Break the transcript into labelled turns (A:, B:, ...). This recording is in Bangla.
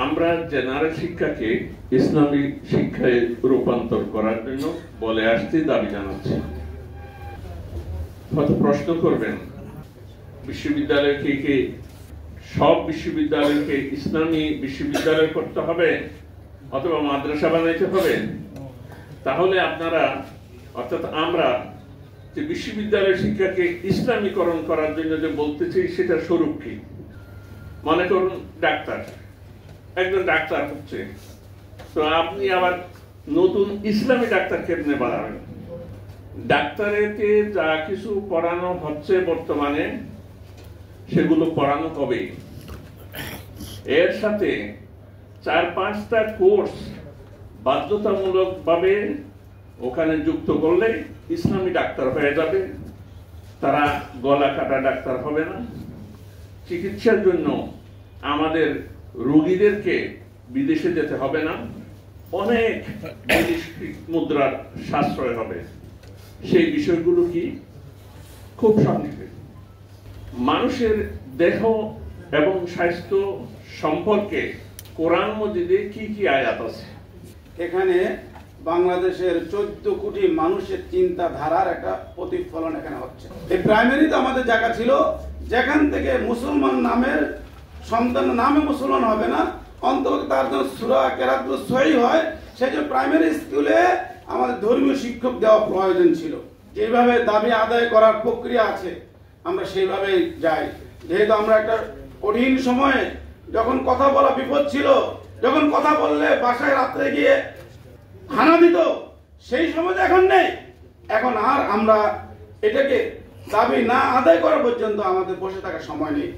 A: আমরা জেনারেল শিক্ষাকে ইসলামী শিক্ষায় রূপান্তর করার জন্য বলে আসতে দাবি জানাচ্ছি। হয়তো প্রশ্ন করবেন, বিশ্ববিদ্যালয়কে কি সব বিশ্ববিদ্যালয়কে ইসলামী বিশ্ববিদ্যালয় করতে হবে অথবা মাদ্রাসা বানাইতে হবে? তাহলে আপনারা অর্থাৎ আমরা যে বিশ্ববিদ্যালয় শিক্ষাকে ইসলামীকরণ করার জন্য যে বলতেছি সেটা স্বরূপ কি? মনে করুন ডাক্তার, একজন ডাক্তার হচ্ছে, তো আপনি আবার নতুন ইসলামী ডাক্তার কেমনে বানাবেন? ডাক্তারেতে যা কিছু পড়ানো হচ্ছে বর্তমানে সেগুলো পড়ানো হবে, এর সাথে 4-5টা কোর্স বাধ্যতামূলক ভাবে ওখানে যুক্ত করলে ইসলামী ডাক্তার হয়ে যাবে। তারা গলা কাটা ডাক্তার হবে না। চিকিৎসার জন্য আমাদের রোগীদেরকে বিদেশে যেতে হবে না, অনেক বৈদেশিক মুদ্রার সাশ্রয় হবে। সেই বিষয়গুলো কি? খুব সংক্ষেপে, মানুষের দেহ এবং স্বাস্থ্য সম্পর্কে কোরআন মজিদে কি কি আয়াত আছে?
B: এখানে বাংলাদেশের 14 কোটি মানুষের চিন্তাধারার একটা প্রতিফলন এখানে হচ্ছে। এই প্রাইমারিতে আমাদের জায়গা ছিল, যেখান থেকে মুসলমান নামের সন্তান নামে মুসলমান হবে না, অন্তত তার জন্য সূরা কেরাতগুলো সহিহ হয়, সেই জন্য প্রাইমারি স্কুলে আমাদের ধর্মীয় শিক্ষক দেওয়া প্রয়োজন ছিল। যেভাবে দাবি আদায় করার প্রক্রিয়া আছে আমরা সেইভাবে যাই। যেহেতু আমরা একটা কঠিন সময়ে, যখন কথা বলা বিপদ ছিল, যখন কথা বললে বাসায় রাত্রে গিয়ে হানা দিত, সেই সময় এখন নেই। এখন আর আমরা এটাকে দাবি না আদায় করা পর্যন্ত আমাদের বসে থাকার সময় নেই।